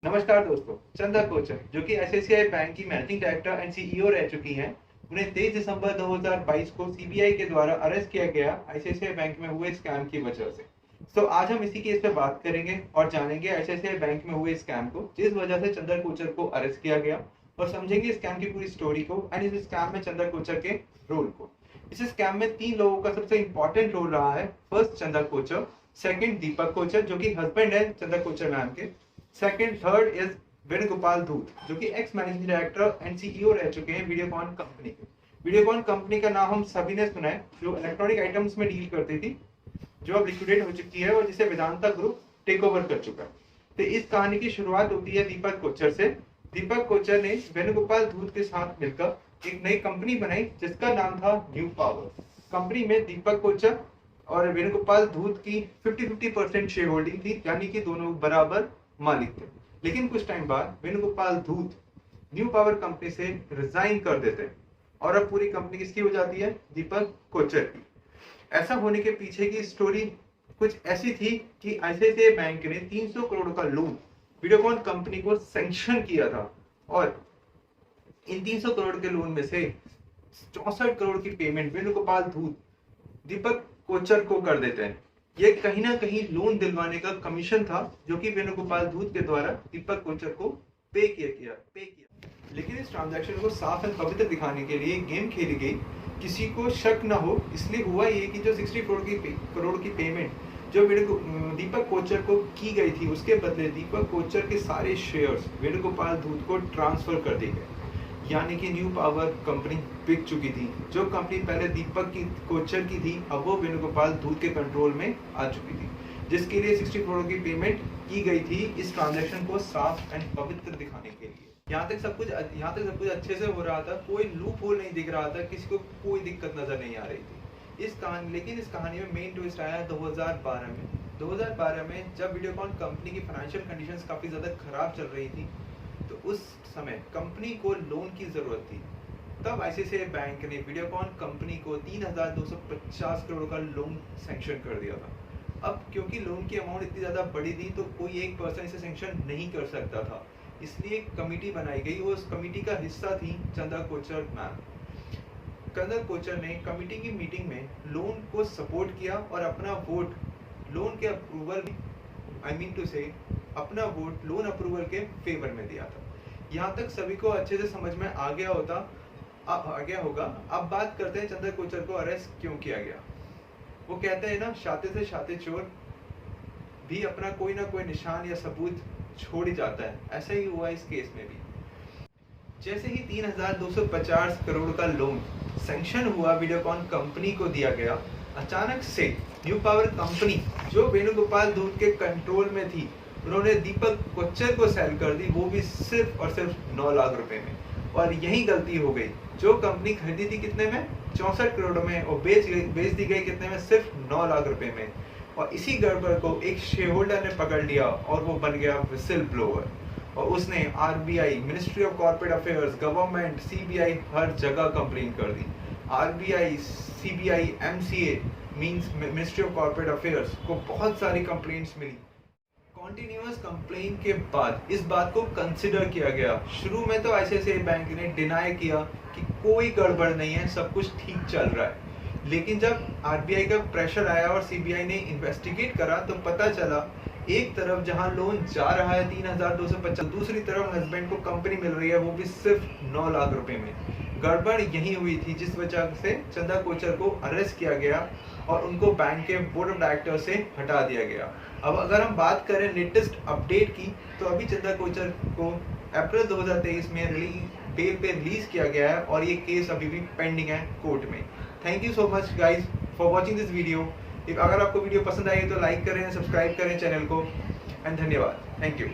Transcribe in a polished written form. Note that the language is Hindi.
नमस्कार दोस्तों। चंदा कोचर जो कि आईसीआईसीआई बैंक की मैनेजिंग डायरेक्टर एंड सीईओ रह चुकी हैं, उन्हें 23 दिसंबर 2022 को सीबीआई के द्वारा अरेस्ट किया गया आईसीआईसीआई बैंक में हुए स्कैम की वजह से। तो आज हम इसी केस पे बात करेंगे और जानेंगे आईसीआईसीआई बैंक में हुए स्कैम को, जिस वजह से चंदा कोचर को अरेस्ट किया गया, और समझेंगे स्कैम की पूरी स्टोरी को एंड इस स्कैम में चंदा कोचर के रोल को। इस स्कैम में 3 लोगों का सबसे इंपॉर्टेंट रोल रहा है। फर्स्ट चंदा कोचर, सेकंड दीपक कोचर जो कि हस्बैंड है चंदा कोचर मैम के, second third is Venugopal Dhoot जो कि x managing director and CEO रह चुके हैं वीडियोकॉन कंपनी के। वीडियोकॉन कंपनी का नाम हम सभी ने सुना है, जो इलेक्ट्रॉनिक आइटम्स में डील करती थी, जो अब लिक्विडेट हो चुकी है और जिसे वेदांता ग्रुप टेक ओवर कर चुका है। तो इस कहानी की शुरुआत होती है दीपक कोचर से। दीपक कोचर ने वेणुगोपाल धूत के साथ मिलकर एक नई कंपनी बनाई जिसका नाम था न्यू पावर। कंपनी में दीपक कोचर और वेणुगोपाल धूत की 50-50% शेयर होल्डिंग थी, यानी कि दोनों बराबर मालिक थे। लेकिन कुछ टाइम बाद Venugopal Dhoot new power company से रिजाइन कर देते हैं और अब पूरी कंपनी किसकी हो जाती है? दीपक कोचर की। ऐसा होने के पीछे की स्टोरी कुछ ऐसी थी कि आईसीआईसीआई बैंक ने 300 करोड़ का लोन वीडियोकॉन कंपनी को सैंक्शन किया था, और इन 300 करोड़ के लोन में से 64 करोड़ की पेमेंट वेणुगोपाल धूत दीपक कोचर को कर देते हैं। ये कहीं ना कहीं लोन दिलवाने का कमीशन था जो कि वेणुगोपाल धूत के द्वारा दीपक कोचर को पे किया। लेकिन इस ट्रांजैक्शन को साफ एंड पवित्र दिखाने के लिए गेम खेली गई, किसी को शक न हो। इसलिए हुआ ये कि जो 60 करोड़ की पेमेंट जो दीपक कोचर को की गई थी, उसके बदले दीपक कोचर के सारे शेयर्स वेणुगोपाल धूत को ट्रांसफर कर दिए गए। यानी कि न्यू पावर कंपनी बिक चुकी थी। जो कंपनी पहले दीपक की कोचर की थी, अब वो वेणुगोपाल धूत के कंट्रोल में आ चुकी थी, जिसके लिए 60 करोड़ की पेमेंट की गई थी इस ट्रांजैक्शन को साफ एंड पवित्र दिखाने के लिए। यहाँ तक सब कुछ अच्छे से हो रहा था, कोई लूप होल नहीं दिख रहा था, किसी को कोई दिक्कत नजर नहीं आ रही थी। लेकिन इस कहानी में मेन ट्विस्ट आया 2012 में। 2012 में जब वीडियोकॉन कंपनी की फाइनेंशियल कंडीशंस काफी ज्यादा खराब चल रही थी, तो उस समय कंपनी को लोन की जरूरत थी। तब आईसीआईसीआई बैंक ने वीडियोकॉन कंपनी को 3250 करोड़ का लोन सैंक्शन कर दिया था। अब क्योंकि लोन की अमाउंट इतनी ज्यादा बड़ी थी, तो कोई एक पर्सन इसे सैंक्शन नहीं कर सकता था, इसलिए कमेटी बनाई गई। वो उस कमेटी का हिस्सा थी चंदा कोचर मैम। चंदा कोचर ने कमेटी की मीटिंग में लोन को सपोर्ट किया और अपना वोट लोन के अप्रूवल अपना वोट लोन अप्रूवल के फेवर में दिया था। यहाँ तक सभी को अच्छे से समझ में आ गया होगा। अब बात करते हैं चंदा कोचर को अरेस्ट क्यों किया गया। वो कहते हैं ना, शाते से शाते चोर भी अपना कोई ना कोई निशान या सबूत छोड़ ही जाता है। ऐसा ही हुआ इस केस में भी। जैसे ही 3250 करोड़ का लोन सैंक्शन हुआ, वीडियोकॉन कंपनी को दिया गया, अचानक से न्यू पावर कंपनी जो वेणुगोपाल धूत के कंट्रोल में थी, उन्होंने दीपक कोचर को सेल कर दी, वो भी सिर्फ और सिर्फ 9 लाख रुपए में। और यही गलती हो गई। जो कंपनी खरीदी थी कितने में? 64 करोड़ में, और बेच दी गई कितने में? सिर्फ 9 लाख रुपए में। और इसी गड़बड़ को एक शेयर होल्डर ने पकड़ लिया और वो बन गया विसिल ब्लोअर, और उसने RBI, ministry of corporate affairs, government, CBI, हर जगह कंप्लेन कर दी। RBI, CBI, MCA means ministry of corporate affairs को बहुत सारी कंप्लेंट्स मिली। कॉन्टिन्यूअस कंप्लेन के बाद इस बात को कंसिडर किया गया। शुरू में तो आईसीआईसीआई बैंक ने डिनाई किया कि कोई गड़बड़ नहीं है, सब कुछ ठीक चल रहा है। लेकिन जब आरबीआई का प्रेशर आया और सीबीआई ने इन्वेस्टिगेट करा, तो पता चला एक तरफ जहां लोन जा रहा है 3250, दूसरी तरफ हस्बैंड को कंपनी मिल रही है, वो भी सिर्फ 9 लाख रुपए में। गड़बड़ यही हुई थी जिस वजह से चंदा कोचर को अरेस्ट किया गया और उनको बैंक के बोर्ड ऑफ डायरेक्टर से हटा दिया गया। अब अगर हम बात करें लेटेस्ट अपडेट की, तो अभी चंदा कोचर को अप्रैल 2023 में बेल पे रिलीज किया गया है और ये केस अभी भी पेंडिंग है कोर्ट में। Thank you so much guys for watching this video. अगर आपको वीडियो पसंद आई तो लाइक करें, सब्सक्राइब करें चैनल को, एंड धन्यवाद। Thank you.